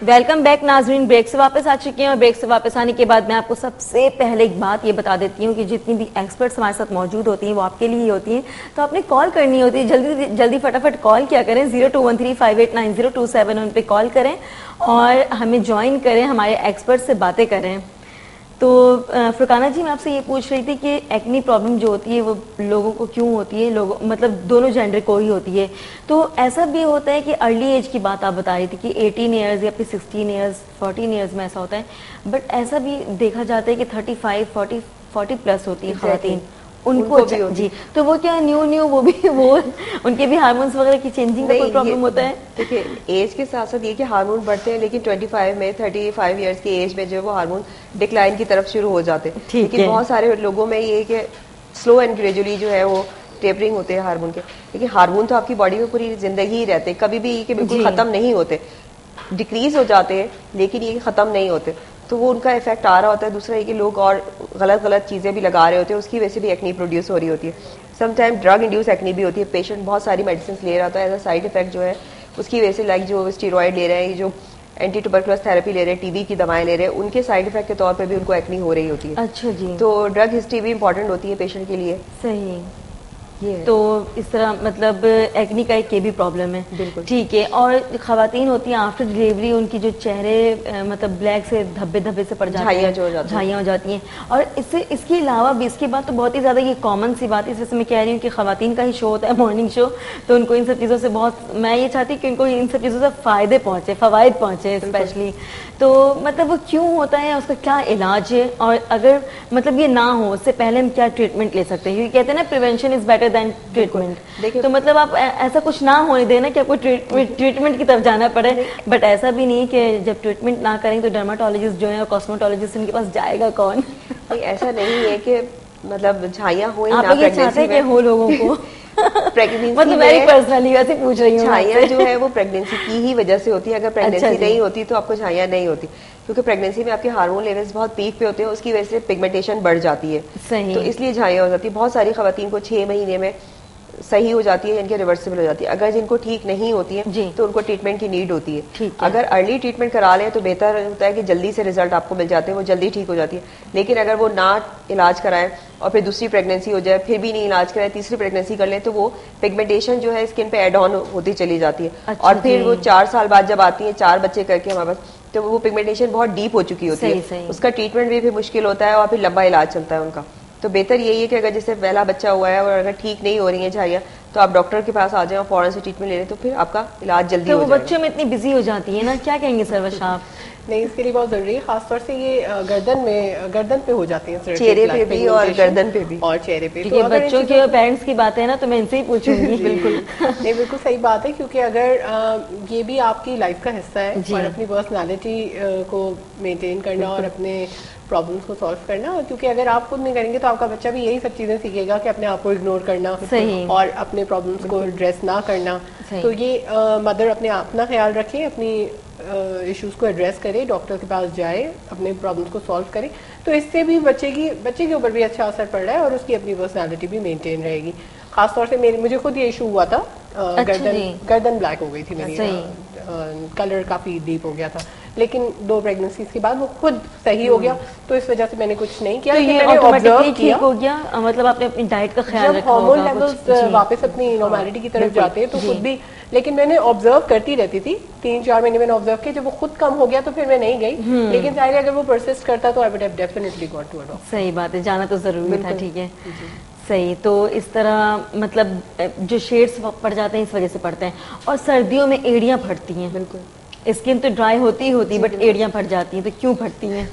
Welcome back ناظرین. Break سے واپس آ چکے ہیں اور بریک سے واپس آنے کے بعد میں آپ کو سب سے پہلے ایک بات یہ بتا دیتی ہوں کہ جتنی بھی ایکسپرٹس ہمارے ساتھ موجود ہوتی ہیں وہ آپ کے لیے ہی ہوتی ہیں, تو آپ نے کال کرنی ہوتی ہے. جلدی جلدی فٹافٹ کال کیا کریں, 0213589027 ان پہ کال کریں اور ہمیں جوائن کریں, ہمارے ایکسپرٹ سے باتیں کریں. تو فرقانہ جی, میں آپ سے یہ پوچھ رہی تھی کہ ایکنی پرابلم جو ہوتی ہے وہ لوگوں کو کیوں ہوتی ہے, لوگوں مطلب دونوں جینڈر کو ہی ہوتی ہے. تو ایسا بھی ہوتا ہے کہ ارلی ایج کی بات آپ بتا رہی تھی کہ 18 ایئرز یا پھر 16 ایئرز 14 ایئرز میں ایسا ہوتا ہے, بٹ ایسا بھی دیکھا جاتا ہے کہ 35 40 پلس ہوتی ہے خواتین, ان کو جی, تو وہ کیا نیو وہ بھی وہ ان کے بھی ہارمونس وغیرہ کی چینجنگ کا کوئی پرابلم ہوتا ہے؟ دیکھیے ایج کے ساتھ ساتھ یہ کہ ہارمون بڑھتے ہیں, لیکن 25 میں 35 ایئرس کی ایج میں جو ہے وہ ہارمون ڈکلائن کی طرف شروع ہو جاتے ہیں. لیکن بہت سارے لوگوں میں یہ کہ سلو اینڈ گریجولی جو ہے وہ ٹیپرنگ ہوتے ہیں ہارمون کے. لیکن ہارمون تو آپ کی باڈی میں پوری زندگی ہی رہتے ہیں, کبھی بھی کہ بالکل ختم نہیں ہوتے, ڈکریز ہو جاتے ہیں لیکن یہ ختم نہیں ہوتے. تو وہ ان کا افیکٹ آ رہا ہوتا ہے. دوسرا یہ کہ لوگ اور غلط چیزیں بھی لگا رہے ہوتے ہیں, اس کی وجہ سے بھی ایکنی پروڈیوس ہو رہی ہوتی ہے. Some time drug induce acne بھی ہوتی ہے, پیشنٹ بہت ساری میڈیسنس لے رہا ہوتا ہے, ایز اے سائڈ افیکٹ جو ہے اس کی وجہ سے لائک جو اسٹیرائڈ لے رہے ہیں, جو اینٹی ٹوبرکلوز تھراپی لے رہے ہیں, ٹی بی کی دوائیں لے رہے ہیں, ان کے سائڈ افیکٹ کے طور پہ بھی ان کو ایکنی ہو رہی ہوتی ہے. اچھا جی, تو ڈرگ ہسٹری بھی امپورٹنٹ ہوتی ہے پیشنٹ کے لیے. صحیح. تو اس طرح مطلب ایکنی کا ایک یہ بھی پرابلم ہے. بالکل ٹھیک ہے. اور خواتین ہوتی ہیں آفٹر ڈلیوری, ان کی جو چہرے مطلب بلیک سے دھبے سے پڑ جاتے ہیں, جھائیاں ہو جاتی ہیں. اور اس کے علاوہ بھی, اس کے بعد تو بہت ہی زیادہ یہ کامن سی بات ہے, اس وجہ سے میں کہہ رہی ہوں کہ خواتین کا ہی شو ہوتا ہے مارننگ شو, تو ان کو ان سب چیزوں سے بہت, میں یہ چاہتی ہوں کہ ان کو ان سب چیزوں سے فوائد پہنچے اسپیشلی. تو مطلب وہ کیوں ہوتا ہے, اس کا کیا علاج ہے, اور اگر مطلب یہ نہ ہو اس سے پہلے ہم کیا ٹریٹمنٹ لے سکتے ہیں, کیونکہ کہتے ہیں نا prevention is better than treatment. تو مطلب آپ ایسا کچھ نہ ہونے دینا کہ آپ کو ٹریٹمنٹ کی طرف جانا پڑے, بٹ ایسا بھی نہیں کہ جب ٹریٹمنٹ نہ کریں تو ڈرماٹولوجسٹ جو ہے اور کاسمیٹولوجسٹ ان کے پاس جائے گا کون. ایسا نہیں ہے کہ مطلب جھائیاں ہوئی آپ یہ چاہتے ہیں کہ ہو لوگوں کو مطلب میری پرسنلی ویسے پوچھ رہی ہوں, جھائیاں جو ہے وہ پریگنینسی کی ہی وجہ سے ہوتی ہے. اگر پریگنینسی نہیں ہوتی تو آپ کو جھائیاں نہیں ہوتی, کیونکہ پریگنینسی میں آپ کے ہارمون لیولز بہت پیک پہ ہوتے ہیں, اس کی وجہ سے پگمنٹیشن بڑھ جاتی ہے. تو اس لیے جھائیاں ہو جاتی ہے. بہت ساری خواتین کو 6 مہینے میں صحیح ہو جاتی ہے, ان کے ریورسیبل ہو جاتی ہے. اگر جن کو ٹھیک نہیں ہوتی ہے تو ان کو ٹریٹمنٹ کی نیڈ ہوتی ہے. اگر ارلی ٹریٹمنٹ کرا لیں تو بہتر ہوتا ہے کہ جلدی سے رزلٹ آپ کو مل جاتے ہیں, وہ جلدی ٹھیک ہو جاتی ہے. لیکن اگر وہ نہ علاج کرائیں اور پھر دوسری پریگنینسی ہو جائے, پھر بھی نہیں علاج کرائیں, تیسری پریگنینسی کر لیں, تو وہ پگمنٹیشن جو ہے اسکن پہ ایڈ آن ہوتی چلی جاتی ہے. اور پھر وہ 4 سال بعد جب آتی ہیں 4 بچے کر کے ہمارے پاس, تو وہ پگمنٹیشن بہت ڈیپ ہو چکی ہوتی ہے. اس کا ٹریٹمنٹ بھی پھر مشکل ہوتا ہے اور پھر لمبا علاج چلتا ہے ان کا. تو بہتر یہی ہے کہ اگر جیسے پہلا بچہ ہوا ہے اور اگر ٹھیک نہیں ہو رہی ہیں جھائیاں, تو آپ ڈاکٹر کے پاس آ جائیں اور فوراً سے ٹریٹمنٹ لے لیں, تو پھر آپ کا علاج جلدی ہو جائے گا. تو وہ بچوں میں اتنی بزی ہو جاتی ہے نا, کیا کہیں گے سروش آپ؟ نہیں, اس کے لیے بہت ضروری ہے, خاص طور سے یہ گردن پہ ہو جاتی ہیں, چہرے پہ بھی اور گردن پہ بھی, اور چہرے پہ. تو بچوں کے پیرنٹس کی بات ہے نا, تو میں ان سے ہی پوچھوں گی. بالکل نہیں, بالکل صحیح بات ہے, کیونکہ اگر یہ بھی آپ کی لائف کا حصہ ہے, اور اپنی پرسنالٹی کو مینٹین کرنا اور اپنے پرابلمس کو سالو کرنا, کیونکہ اگر آپ خود نہیں کریں گے تو آپ کا بچہ بھی یہی سب چیزیں سیکھے گا کہ اپنے آپ کو اگنور کرنا اور اپنے پرابلمس کو ایڈریس نہ کرنا. تو یہ مدر اپنا خیال رکھے, اپنی ایشوز کو ایڈریس کرے, ڈاکٹر کے پاس جائے, اپنے پرابلمس کو سالو کرے, تو اس سے بھی بچے کے اوپر بھی اچھا اثر پڑ رہا ہے اور اس کی اپنی پرسنالٹی بھی مینٹین رہے گی. خاص طور سے مجھے خود یہ ایشو ہوا تھا, گردن بلیک ہو گئی تھی میری, کلر کافی ڈیپ ہو گیا تھا, لیکن 2 پریگننسیز کے بعد وہ خود صحیح ہو گیا. تو اس وجہ سے میں نے کچھ نہیں کیا, میں نے آبزرو کیا ہو گیا, مطلب آپ نے اپنی ڈائٹ کا خیال رکھا ہوگا, جب ہارمون لیولز واپس اپنی نارملٹی کی طرف جاتے ہیں تو خود بھی. لیکن میں نے آبزرو کرتی رہتی تھی, 3-4 مہینے میں نے آبزرو کیا, جب وہ خود کم ہو گیا تو پھر میں نہیں گئی. لیکن ظاہر ہے اگر وہ پرسسٹ کرتا تو I would have definitely gone to a doctor. صحیح بات ہے, جانا تو ضروری تھا. ٹھیک ہے, صحیح. تو اس طرح مطلب جو شیڈز پڑ جاتے ہیں اس وجہ سے پڑتے ہیں, اور سردیوں میں ایڑیاں پھٹتی ہیں. بالکل, اسکن تو ڈرائی ہوتی بٹ ایڑیاں پھٹ جاتی ہیں, تو کیوں پھٹتی ہیں؟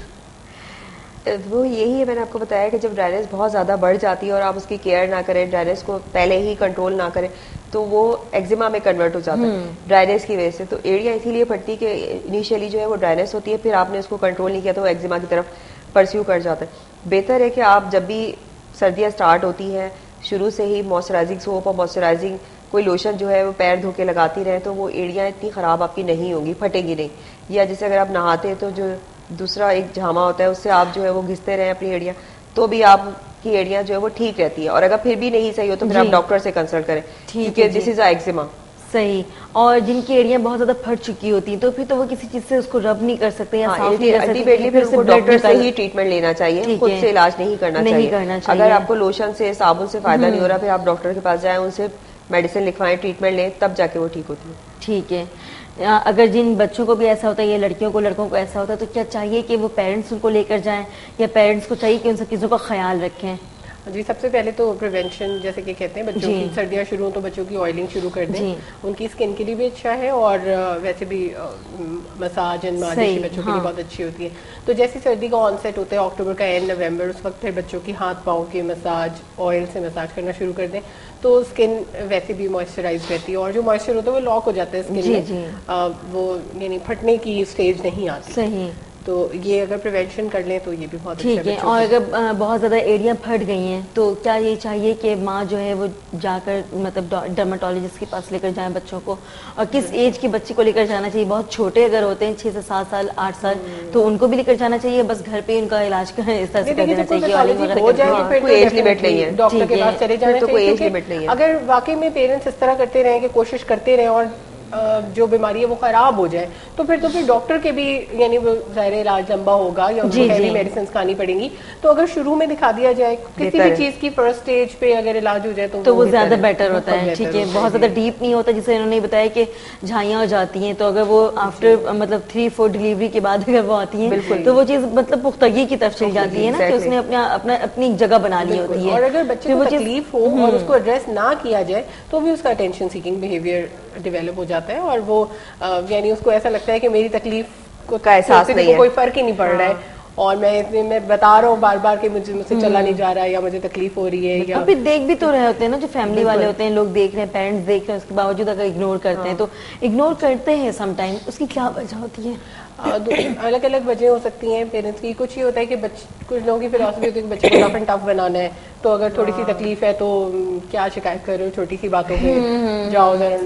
وہ یہی ہے, میں نے آپ کو بتایا کہ جب ڈرائنیس بہت زیادہ بڑھ جاتی ہے اور آپ اس کی کیئر نہ کریں, ڈرائنیس کو پہلے ہی کنٹرول نہ کریں, تو وہ ایگزیما میں کنورٹ ہو جاتا ہے ڈرائنیس کی وجہ سے. تو ایڑیاں اسی لیے پھٹتی کہ انیشیلی جو ہے وہ ڈرائنیس ہوتی ہے, پھر آپ نے اس کو کنٹرول نہیں کیا تو وہ ایگزیما کی طرف پرسیو کر جاتا ہے. بہتر ہے کہ آپ جب بھی سردیاں سٹارٹ ہوتی ہیں شروع سے ہی موئسچرائزنگ سوپ اور موئسچرائزنگ کوئی لوشن جو ہے وہ پیر دھو کے لگاتی رہیں, تو وہ ایڑیاں اتنی خراب آپ کی نہیں ہوں گی, پھٹیں گی نہیں. یا جیسے اگر آپ نہاتے ہیں تو جو دوسرا ایک جھاما ہوتا ہے اس سے آپ جو ہے وہ گھستے رہیں اپنی ایڑیاں, تو بھی آپ کی ایڑیاں جو ہے وہ ٹھیک رہتی ہے. اور اگر پھر بھی نہیں صحیح ہو تو پھر آپ ڈاکٹر سے کنسلٹ کریں, کیونکہ دس از ایگزیما. صحیح. اور جن کی ایڑیاں بہت زیادہ پھٹ چکی ہوتی ہیں تو پھر تو وہ کسی چیز سے اس کو رب نہیں کر سکتے یا صاف نہیں کر سکتے, الٹیمیٹلی پھر ان کو ڈاکٹر سے ہی ٹریٹمنٹ لینا چاہیے, خود سے علاج نہیں کرنا چاہیے. اگر آپ کو لوشن سے صابن سے فائدہ نہیں ہو رہا پھر آپ ڈاکٹر کے پاس جائیں, ان سے میڈیسن لکھوائیں, ٹریٹمنٹ لیں, تب جا کے وہ ٹھیک ہوتی ہے. ٹھیک ہے. اگر جن بچوں کو بھی ایسا ہوتا ہے یا لڑکیوں کو لڑکوں کو ایسا ہوتا ہے تو کیا چاہیے کہ وہ پیرنٹس ان کو لے کر جائیں یا پیرنٹس کو چاہیے کہ ان سب چیزوں کا خیال رکھیں؟ جی سب سے پہلے تو پریونشن جیسے کہ کہتے ہیں بچوں کی سردیاں شروع ہوں تو بچوں کی آئلنگ شروع کر دیں, ان کی اسکن کے لیے بھی اچھا ہے اور ویسے بھی مساج اینڈ مالش بچوں کے لیے بہت اچھی ہوتی ہے. تو جیسے سردی کا آن سیٹ ہوتا ہے اکتوبر کا اینڈ نومبر, اس وقت پھر بچوں کی ہاتھ پاؤں کے مساج آئل سے مساج کرنا شروع کر دیں تو اسکن ویسے بھی موئسچرائز رہتی ہے اور جو موئسچر ہوتا ہے وہ لاک ہو جاتا ہے اسکن میں, وہ یعنی پھٹنے کی اسٹیج نہیں آتی. صحیح. تو یہ اگر پریونشن کر لیں تو یہ بھی بہت ٹھیک ہے. اور اگر بہت زیادہ ایڑیاں پھٹ گئی ہیں تو کیا یہ چاہیے کہ ماں جو ہے وہ جا کر مطلب ڈرماٹولوجسٹ کے پاس لے کر جائیں بچوں کو, اور کس ایج کے بچے کو لے کر جانا چاہیے؟ بہت چھوٹے اگر ہوتے ہیں 6 سے 7 سال 8 سال تو ان کو بھی لے کر جانا چاہیے, بس گھر پہ ان کا علاج اس طرح سے کر دینا چاہیے؟ کوئی ایج لمٹ نہیں ہے, ڈاکٹر کے پاس چلے جانا چاہیے. اگر واقعی میں پیرنٹس اس طرح کرتے رہیں کہ کوشش کرتے رہیں اور جو بیماری ہے وہ خراب ہو جائے تو پھر ڈاکٹر کے بھی یعنی وہ ظاہر علاج لمبا ہوگا یا ہیوی میڈیسنز کھانی پڑیں گی. تو اگر شروع میں دکھا دیا جائے کسی بھی چیز کی فرسٹ اسٹیج پہ اگر علاج ہو جائے تو وہ زیادہ بیٹر ہوتا ہے. ٹھیک ہے. بہت زیادہ ڈیپ نہیں ہوتا, جسے انہوں نے بتایا کہ جھائیاں ہو جاتی ہیں تو اگر وہ آفٹر مطلب 3-4 ڈلیوری کے بعد اگر وہ آتی ہیں تو وہ چیز مطلب پختگی کی طرف چلی جاتی ہے نا, کہ اس نے اپنی جگہ بنا لی ہوتی ہے. اور اگر بچے کو تکلیف ہو اور اس کو ایڈریس نہ کیا جائے تو بھی اس کا اٹینشن سیکنگ بیہیویئر ڈیولپ ہو جاتا ہے اور وہ یعنی اس کو ایسا لگتا ہے کہ میری تکلیف کا احساس نہیں ہے, کوئی فرق ہی نہیں پڑ رہا ہے اور میں بتا رہا ہوں بار بار کہ مجھ سے چلا نہیں جا رہا ہے یا مجھے تکلیف ہو رہی ہے. یا پھر دیکھ بھی تو رہے ہوتے ہیں نا, جو فیملی والے ہوتے ہیں, لوگ دیکھ رہے ہیں, پیرنٹس دیکھ رہے ہیں, اس کے باوجود اگر اگنور کرتے ہیں تو اگنور کرتے ہیں سم ٹائم, اس کی کیا وجہ ہوتی ہے؟ الگ الگ وجہ ہو سکتی ہیں پیرنٹس کی. کچھ یہ ہوتا ہے کہ کچھ لوگوں کی فلاسفی ہوتی ہے کہ بچے کو رف اینڈ ٹف بنانا ہے, تو اگر تھوڑی سی تکلیف ہے تو کیا شکایت کر رہے ہو, چھوٹی سی باتوں پہ جاؤ ذرا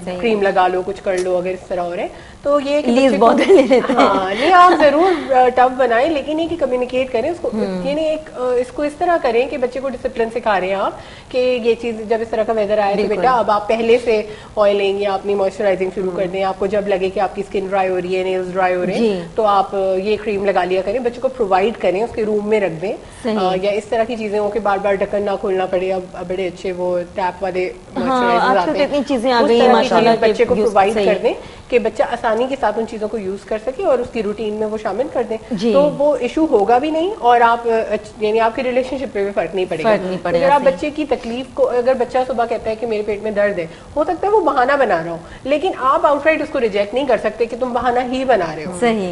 کریم لگا لو, کچھ کر لو, اگر اس طرح ہو رہے تو یہ نہیں آپ ضرور ٹف بنائیں, لیکن یہ کہ کمیونیکیٹ کریں اس کو, یعنی اس کو اس طرح کریں کہ بچے کو ڈسپلن سکھا رہے ہیں آپ کہ یہ چیز جب اس طرح کا ویدر آئے تو بیٹا اب آپ پہلے سے آئلنگ یا اپنی موئسچرائزنگ شروع کر دیں. آپ کو جب لگے کہ آپ کی اسکن ڈرائی ہو رہی ہے, نیلز ڈرائی ہو رہے ہیں تو آپ یہ کریم لگا لیا کریں, بچوں کو پرووائڈ کریں, اس کے روم میں رکھ دیں. یا اس طرح کی چیزیں ہو کہ بار بار ڈھکن نہ کھولنا پڑے. اب بڑے اچھے وہ ٹیپ والے موئسچرائزر آتے ہیں, چیزیں آ گئی ہیں ماشاءاللہ, بچے کو پرووائڈ کر دیں کہ بچہ آسانی کے ساتھ ان چیزوں کو یوز کر سکے اور اس کی روٹین میں وہ شامل کر دیں. تو وہ ایشو ہوگا بھی نہیں اور آپ یعنی آپ کی ریلیشن شپ پہ بھی فرق نہیں پڑے گا. اگر آپ بچے کی تکلیف کو, اگر بچہ صبح کہتا ہے کہ میرے پیٹ میں درد ہے, ہو سکتا ہے وہ بہانہ بنا رہا ہو, لیکن آپ آؤٹ رائٹ اس کو ریجیکٹ نہیں کر سکتے کہ تم بہانہ ہی بنا رہے ہو,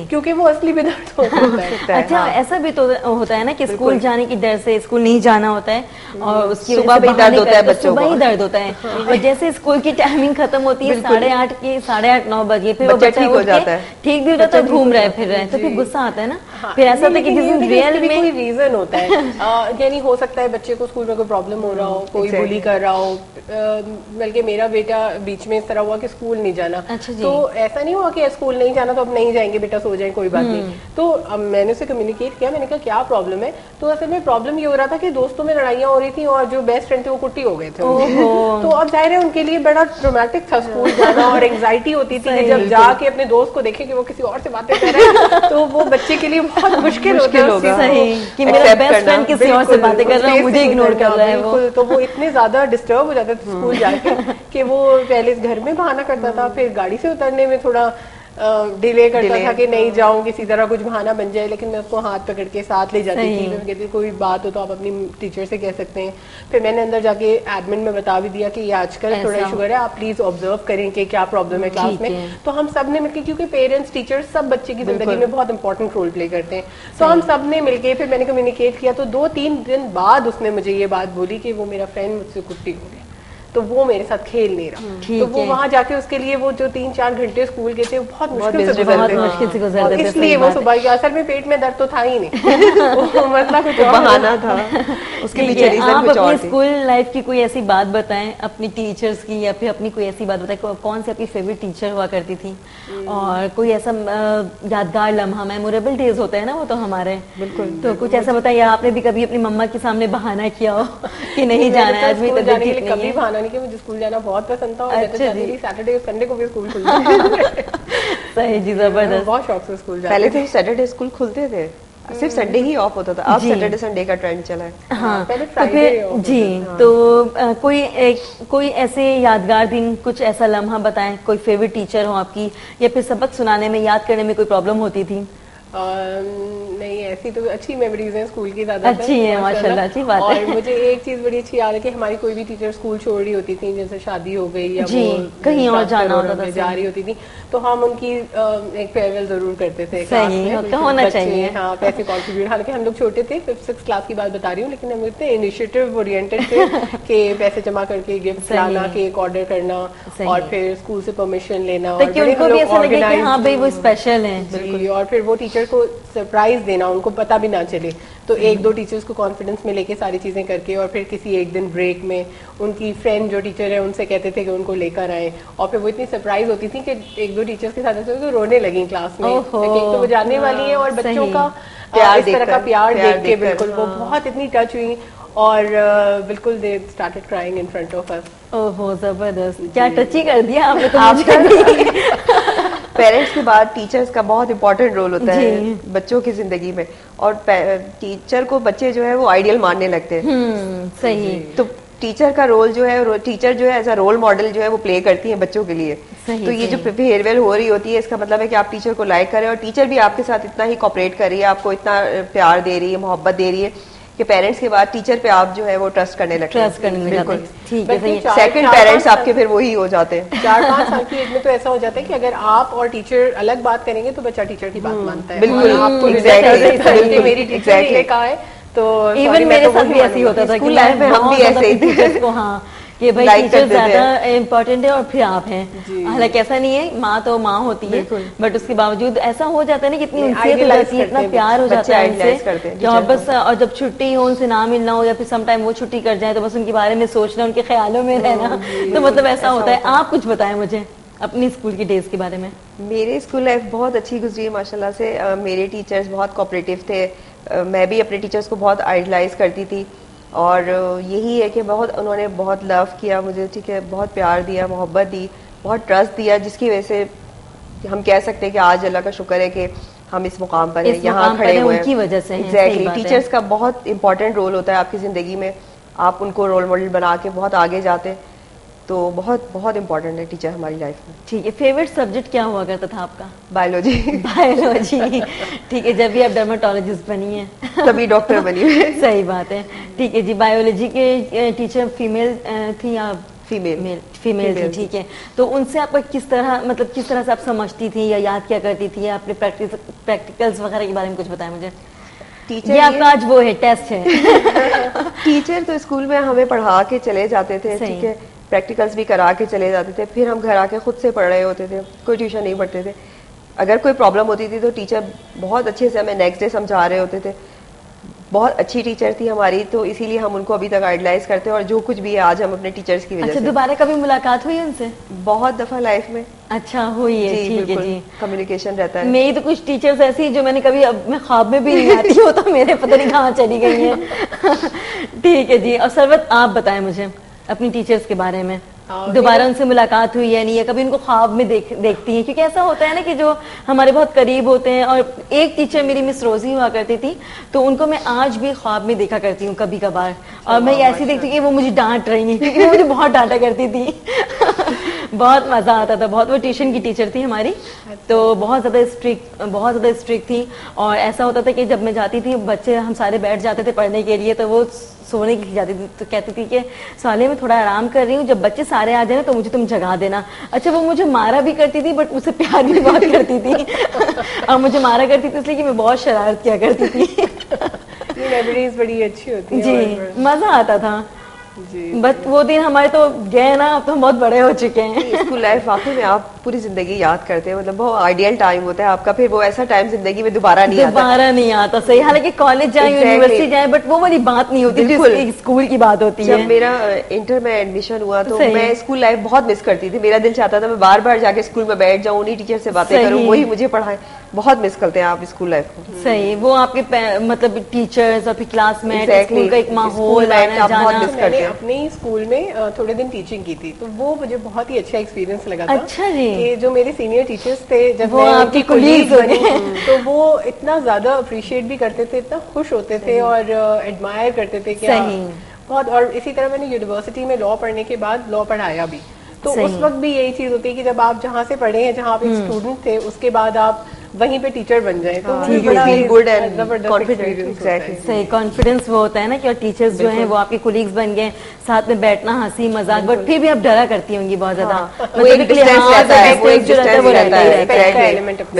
کیونکہ وہ اصلی بھی درد ہو سکتا ہے. اچھا ایسا بھی تو ہوتا ہے نا کہ اسکول جانے کی ڈر سے اسکول نہیں جانا ہوتا ہے اور اس کی صبح بھی درد ہوتا ہے, بچوں کو درد ہوتا ہے, اور جیسے اسکول کی ٹائمنگ ختم ہوتی ہے 8:30 بجے, پھر وہ ٹھیک ہو جاتا ہے, ٹھیک بھی ہوتا ہے, گھوم رہے پھر رہے تو پھر غصہ آتا ہے نا. پھر ایسا ہوتا ہے کہ جس دن ریئل میں کوئی ریزن ہوتا ہے, یعنی ہو سکتا ہے بچے کو اسکول میں کوئی پرابلم ہو رہا ہو, کوئی بلی کر رہا ہو, بلکہ میرا بیٹا بیچ میں اس طرح ہوا کہ اسکول نہیں جانا, تو ایسا نہیں ہوا کہ اسکول نہیں جانا تو اب نہیں جائیں گے بیٹا, سو جائیں کوئی بات نہیں. تو میں نے اسے کمیونیکیٹ کیا, میں نے کہا کیا پرابلم ہے, تو اصل میں پرابلم یہ ہو رہا تھا کہ دوستوں میں لڑائیاں ہو رہی تھیں اور جو بیسٹ فرینڈ تھے وہ کٹی ہو گئے تھے. تو اب ظاہر ہے ان کے لیے بڑا ٹرومیٹک تھا اسکول جانا, اور اینگزائٹی ہوتی تھی کہ جب جا کے اپنے دوست کو دیکھے کہ وہ کسی اور سے باتیں کر رہے ہیں تو وہ بچے کے لیے بہت مشکل ہوگا کہ میرا بیسٹ فرینڈ کسی اور سے باتیں کر رہا ہے, مجھے اگنور کر رہا ہے. بالکل, تو وہ اتنے زیادہ ڈسٹرب ہو جاتے تھے اسکول جا کے کہ وہ پہلے گھر میں بہانا کرتا تھا, پھر گاڑی سے اترنے میں تھوڑا ڈیلے کرتا تھا کہ نہیں جاؤں, کسی طرح کچھ بہانا بن جائے, لیکن میں اس کو ہاتھ پکڑ کے ساتھ لے جاتی تھی. میں کہتی کوئی بات ہو تو آپ اپنی ٹیچر سے کہہ سکتے ہیں. پھر میں نے اندر جا کے ایڈمن میں بتا بھی دیا کہ یہ آج کل تھوڑا ایشو ہے, آپ پلیز آبزرو کریں کہ کیا پرابلم ہے کلاس میں. تو ہم سب نے مل کے, کیونکہ پیرنٹس ٹیچر سب بچے کی زندگی میں بہت امپورٹنٹ رول پلے کرتے ہیں, تو ہم سب نے مل کے پھر میں نے کمیونیکیٹ کیا. تو 2-3 دن بعد اس نے مجھے یہ بات بولی کہ وہ میرا فرینڈ مجھ سے کٹی ہو گیا, تو وہ میرے ساتھ کھیل نہیں رہا. تو وہ وہاں جا کے اس کے لیے وہ جو 3-4 گھنٹے اسکول گئے تھے بہت مشکل سے گزرتے, اس لیے وہ صبح کی, اصل میں پیٹ میں درد تو تھا ہی نہیں, مسئلہ کچھ بہانا تھا اس کے پیچھے ریزن کچھ اور. اپنی اسکول لائف کی کوئی ایسی بات بتائیں اپنی ٹیچرز کی, یا پھر اپنی کوئی ایسی بات بتائیں کون سی آپ کی فیوریٹ ٹیچر ہوا کرتی تھی, اور کوئی ایسا یادگار لمحہ, میموریبل ڈیز ہوتے ہیں نا وہ تو ہمارے. بالکل, تو کچھ ایسا بتائیں, یا آپ نے بھی کبھی اپنی مما کے سامنے بہانا کیا ہو کہ نہیں جانا ہے, آدمی طبیعت ٹھیک نہیں ہے. کبھی بہانا نہیں کہ مجھے اسکول جانا بہت پسند تھا, اور سیٹرڈے اور سنڈے کو بھی اسکول کھلتا ہے. صحیح جی, زبردست. بہت شوق سے اسکول جاتے. پہلے تو سیٹرڈے اسکول کھلتے تھے, صرف سنڈے ہی آف ہوتا تھا, اب سیٹرڈے سنڈے کا ٹرینڈ چلا ہے. ہاں تو پھر جی, تو کوئی ایسے یادگار دن, کچھ ایسا لمحہ بتائیں, کوئی فیوریٹ ٹیچر ہو آپ کی, یا پھر سبق سنانے میں, یاد کرنے میں کوئی پرابلم ہوتی تھی؟ نہیں, ایسی تو اچھی میموریز ہیں اسکول کی, زیادہ اچھی ہیں ماشاءاللہ, اچھی بات ہے. اور مجھے ایک چیز بڑی اچھی یاد ہے کہ ہماری کوئی بھی ٹیچر اسکول چھوڑ رہی ہوتی تھی, جیسے شادی ہو گئی یا کہیں اور جانا ہوتا تھا, جا رہی ہوتی تھی, تو ہم ان کی ایک فیئرویل ضرور کرتے تھے. صحیح ہونا چاہیے. ہاں, پیسے کنٹریبیوٹ, حالانکہ ہم لوگ چھوٹے تھے, 5th کلاس کی بات بتا رہی ہوں, لیکن ہم اتنے انیشیٹو اورینٹڈ تھے کہ پیسے جمع کر کے گفٹ لانا, کیک آرڈر کرنا, اور پھر اسکول سے پرمیشن لینا, اور وہ اسپیشل ہیں. بالکل. اور پھر وہ ٹیچر کو سرپرائز دینا, ان کو پتہ بھی نہ چلے, تو ایک دو ٹیچرز کو کانفیڈنس میں لے کے ساری چیزیں کر کے, اور پھر کسی ایک دن بریک میں ان کی فرینڈ جو ٹیچر ہے ان سے کہتے تھے کہ ان کو لے کر آئیں, اور پھر وہ اتنی سرپرائز ہوتی تھی کہ ایک دو ٹیچرز کے ساتھ ایسے رونے لگیں کلاس میں, تو وہ جانے والی ہیں, اور بچوں کا اس طرح کا پیار دیکھ کے بالکل وہ بہت اتنی ٹچ ہوئی, اور بالکل they started crying in front of us. اوہو, زبردست, کیا ٹچی کر دیا آپ نے تو آج کل. پیرنٹس کے بعد ٹیچرز کا بہت امپورٹنٹ رول ہوتا ہے بچوں کی زندگی میں, اور ٹیچر کو بچے جو ہے وہ آئیڈیل ماننے لگتے ہیں. صحیح. تو ٹیچر کا رول جو ہے, ٹیچر جو ہے ایز اے رول ماڈل جو ہے وہ پلے کرتی ہیں بچوں کے لیے. تو یہ جو بہیویئر ہو رہی ہوتی ہے, اس کا مطلب ہے کہ آپ ٹیچر کو لائک کریں, اور ٹیچر بھی آپ کے ساتھ اتنا ہی کوآپریٹ کر رہی ہے, آپ کو اتنا پیار دے رہی ہے, محبت دے رہی ہے, کہ پیرنٹس کے بعد ٹیچر پہ آپ جو ہے وہ ٹرسٹ کرنے لگتے ہیں. بالکل ٹھیک ہے. سیکنڈ پیرنٹس آپ کے پھر وہی ہو جاتے ہیں. 4-5 سال کی ایج میں تو ایسا ہو جاتا ہے کہ اگر آپ اور ٹیچر الگ بات کریں گے تو بچہ ٹیچر کی بات مانتا ہے. بالکل, آپ کو میری ٹیچر نے یہ کہا ہے, تو ایون میرے ساتھ بھی ایسے ہی ہوتا تھا کہ ہم بھی ایسے ہی تھے. ہاں, کہ بھائی ٹیچر زیادہ امپورٹنٹ ہے اور پھر آپ ہیں. حالانکہ ایسا نہیں ہے, ماں تو ماں ہوتی ہے, بٹ اس کے باوجود ایسا ہو جاتا ہے نا کہ اتنی انسیت ہو جاتی ہے, اتنا پیار ہو جاتا ہے ان سے, اور بس, اور جب چھٹی ہو ان سے نہ ملنا ہو, یا پھر سم ٹائم وہ چھٹی کر جائے تو بس ان کے بارے میں سوچنا, ان کے خیالوں میں رہنا, تو مطلب ایسا ہوتا ہے. آپ کچھ بتائیں مجھے اپنی اسکول کی ڈیز کے بارے میں. میری اسکول لائف بہت اچھی گزری ہے ماشاءاللہ سے. میرے ٹیچرز بہت کوآپریٹیو تھے, میں بھی اپنے ٹیچرز کو بہت آئیڈلائز کرتی تھی, اور یہی ہے کہ بہت انہوں نے بہت لو کیا مجھے, ٹھیک ہے, بہت پیار دیا, محبت دی, بہت ٹرسٹ دیا, جس کی وجہ سے ہم کہہ سکتے ہیں کہ آج اللہ کا شکر ہے کہ ہم اس مقام پر ہیں, یہاں کھڑے ہوئے ہیں. ایگزیکٹلی, ٹیچرز کا بہت امپورٹنٹ رول ہوتا ہے آپ کی زندگی میں, آپ ان کو رول ماڈل بنا کے بہت آگے جاتے ہیں, تو بہت بہت امپورٹنٹ ہے ٹیچر ہماری لائف میں. ٹھیک ہے. فیوریٹ سبجیکٹ کیا ہوا کرتا تھا آپ کا؟ بایولوجی. بایولوجی, ٹھیک ہے. جب بھی آپ ڈرماٹولوجسٹ بنی ہیں تبھی ڈاکٹر بنی ہے. صحیح بات ہے. ٹھیک ہے جی. بایولوجی کے ٹیچر فیمیل تھی یا فیمیل تھی؟ ٹھیک ہے. تو ان سے آپ کا کس طرح, مطلب کس طرح سے آپ سمجھتی تھی یا یاد کیا کرتی تھی, یا اپنے پریکٹیکلس وغیرہ کے بارے میں کچھ بتائیں مجھے. یہ آپ کا آج وہ ہے, ٹیسٹ ہے. ٹیچر تو اسکول میں ہمیں پڑھا کے چلے جاتے تھے, ٹھیک ہے, پریکٹیکلس بھی کرا کے چلے جاتے تھے, پھر ہم گھر آ کے خود سے پڑھ رہے ہوتے تھے, کوئی ٹیوشن نہیں پڑھتے تھے. اگر کوئی پرابلم ہوتی تھی تو ٹیچر بہت اچھے سے ہمیں نیکسٹ ڈے سمجھا رہے ہوتے تھے. بہت اچھی ٹیچر تھی ہماری, تو اسی لیے ہم ان کو ابھی تک آئیڈلائز کرتے ہیں, اور جو کچھ بھی ہے آج ہم اپنے ٹیچرز کی وجہ سے. دوبارہ کبھی ملاقات ہوئی ان سے؟ بہت دفعہ لائف میں. اچھا, ہوئی ہے. ٹھیک ہے جی. کمیونیکیشن رہتا ہے. میری تو کچھ ٹیچرز ایسی جو میں نے کبھی میں خواب میں بھی نہیں آتی ہو, تو میرے پتہ نہیں کہاں چلی گئی ہیں. ٹھیک ہے جی. اور سروت, آپ بتائیں مجھے اپنی ٹیچرز کے بارے میں. دوبارہ ان سے ملاقات ہوئی ہے نہیں, ہے کبھی ان کو خواب میں دیکھتی ہیں؟ کیونکہ ایسا ہوتا ہے نا کہ جو ہمارے بہت قریب ہوتے ہیں. اور ایک ٹیچر میری مس روزی ہوا کرتی تھی, تو ان کو میں آج بھی خواب میں دیکھا کرتی ہوں کبھی کبھار, اور میں ایسی دیکھتی کہ وہ مجھے ڈانٹ رہی ہیں, کیونکہ وہ مجھے بہت ڈانٹا کرتی تھی. بہت مزہ آتا تھا. بہت, وہ ٹیوشن کی ٹیچر تھی ہماری, تو بہت زیادہ اسٹرکٹ تھی. اور ایسا ہوتا تھا کہ جب میں جاتی تھی, بچے ہم سارے بیٹھ جاتے تھے پڑھنے کے لیے, تو وہ سونے کے لیے جاتی تھی, تو کہتی تھی کہ سالے میں تھوڑا آرام کر رہی ہوں, جب بچے سارے آ جائیں تو مجھے تم جگا دینا. اچھا, وہ مجھے مارا بھی کرتی تھی, بٹ اسے پیار بھی بہت کرتی تھی. اور مجھے مارا کرتی تھی اس لیے کہ میں بہت شرارت کیا کرتی تھی. میموریز بڑی اچھی ہوتی ہیں. جی, مزہ آتا تھا. بس وہ دن ہمارے تو گئے نا, اب تو ہم بہت بڑے ہو چکے ہیں. اسکول لائف واقعی میں آپ پوری زندگی یاد کرتے ہیں, مطلب بہت آئیڈیل ٹائم ہوتا ہے آپ کا, پھر وہ ایسا ٹائم زندگی میں دوبارہ نہیں آتا. صحیح, حالانکہ کالج جائیں یونیورسٹی جائیں بٹ وہ والی بات نہیں ہوتی جو اسکول کی بات ہوتی ہے. جب میرا انٹر میں ایڈمیشن ہوا تو میں اسکول لائف بہت مس کرتی تھی, میرا دل چاہتا تھا میں بار بار جا کے اسکول میں بیٹھ جاؤں, انہیں ٹیچر سے باتیں کروں, وہی مجھے پڑھائیں. بہت مس کرتے ہیں آپ اسکول لائف کو. صحیح, وہ آپ کے مطلب ٹیچرز اور پھر کلاس میٹ, اسکول کا ایک ماحول, آنا جانا. میں نے اپنے اسکول میں تھوڑے دن ٹیچنگ کی تھی تو وہ مجھے بہت ہی اچھا ایکسپیرینس لگا تھا. اچھا جی. کہ جو میرے سینئر ٹیچرز تھے جب وہ آپ کی کولیگز بنے تو وہ اتنا زیادہ اپریشیٹ بھی کرتے تھے, اتنا خوش ہوتے تھے اور ایڈمائر کرتے تھے کہ بہت. اور اسی طرح میں نے یونیورسٹی میں لا پڑھنے کے بعد لا پڑھایا بھی, تو اس وقت بھی یہی چیز ہوتی ہے کہ جب آپ جہاں سے پڑھے ہیں, جہاں آپ ایک اسٹوڈنٹ تھے, اس کے بعد آپ وہیں پہ ٹیچر بن جائیں تو صحیح کانفیڈینس وہ ہوتا ہے نا کہ ٹیچرز جو ہیں وہ آپ کے کولیگز بن گئے, ساتھ میں بیٹھنا, ہنسی مذاق, بٹ پھر بھی آپ ڈرا کرتی ہوں گی بہت زیادہ.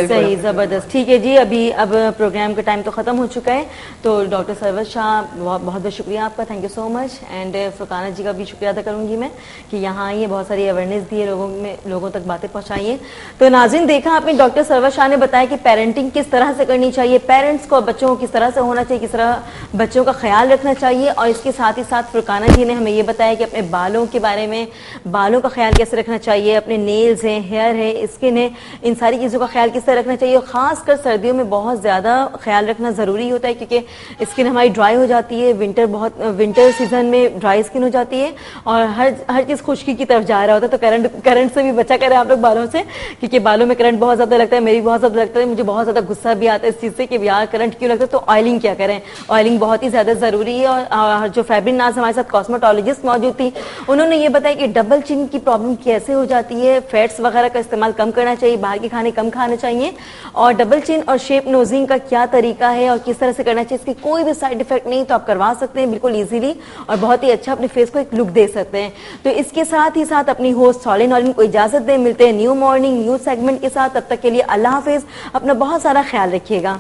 صحیح, زبردست. ٹھیک ہے جی, اب پروگرام کا ٹائم تو ختم ہو چکا ہے, تو ڈاکٹر سرور شاہ بہت بہت شکریہ آپ کا, thank you so much. And Furqana ji کا بھی شکریہ ادا کروں گی میں کہ یہاں آئیے, بہت ساری اویئرنیس دی ہے لوگوں تک باتیں پہنچائیے. تو ناظرین, دیکھا آپ نے ڈاکٹر سرور شاہ نے بتایا کہ پیرنٹنگ کس طرح سے کرنی چاہیے, پیرنٹس کو بچوں کو کس طرح سے ہونا چاہیے, کس طرح بچوں کا خیال رکھنا چاہیے, اور اس کے ساتھ ہی ساتھ فرقانہ جی نے ہمیں یہ بتایا کہ اپنے بالوں کے بارے میں, بالوں کا خیال کیسے رکھنا چاہیے, اپنے نیلز ہیں, ہیئر ہے, اسکن ہے, ان ساری چیزوں کا خیال کس طرح رکھنا چاہیے. اور خاص کر سردیوں میں بہت زیادہ خیال رکھنا ضروری ہوتا ہے کیونکہ اسکن ہماری ڈرائی ہو جاتی ہے, ونٹر سیزن میں ڈرائی اسکن ہو جاتی ہے, اور ہر چیز خشکی کی طرف جا رہا ہوتا ہے. تو کرنٹ سے بھی بچا کریں آپ لوگ بالوں سے, کیونکہ بالوں میں کرنٹ بہت زیادہ لگتا ہے, میری بہت زیادہ لگتا ہے, مجھے بہت زیادہ غصہ بھی آتا ہے اس چیز سے کہ یار کرنٹ کیوں لگتا ہے. تو آئلنگ کیا کریں, آئلنگ بہت ہی زیادہ ضروری ہے. اور جو فیبرین ناز ہمارے ساتھ کاسمیٹولوجسٹ موجود تھی, انہوں نے یہ بتایا کہ ڈبل چن کی پرابلم کیسے ہو جاتی ہے, فیٹس وغیرہ کا استعمال کم کرنا چاہیے, باہر کے کھانے کم کھانے چاہیے, اور ڈبل چن اور شیپ نوزنگ کا کیا طریقہ ہے اور کس طرح سے کرنا چاہیے, اس کی کوئی بھی سائڈ افیکٹ نہیں, تو آپ کروا سکتے ہیں بالکل ایزیلی اور بہت ہی اچھا اپنے فیس کو ایک لک دے سکتے ہیں. تو اس کے ساتھ ہی ساتھ اپنی ہوسٹ سالین نالین کو اجازت دیں, ملتے ہیں نیو مارننگ نیو سیگمنٹ کے ساتھ. تب تک کے لیے اللہ حافظ, اپنا بہت سارا خیال رکھیے گا.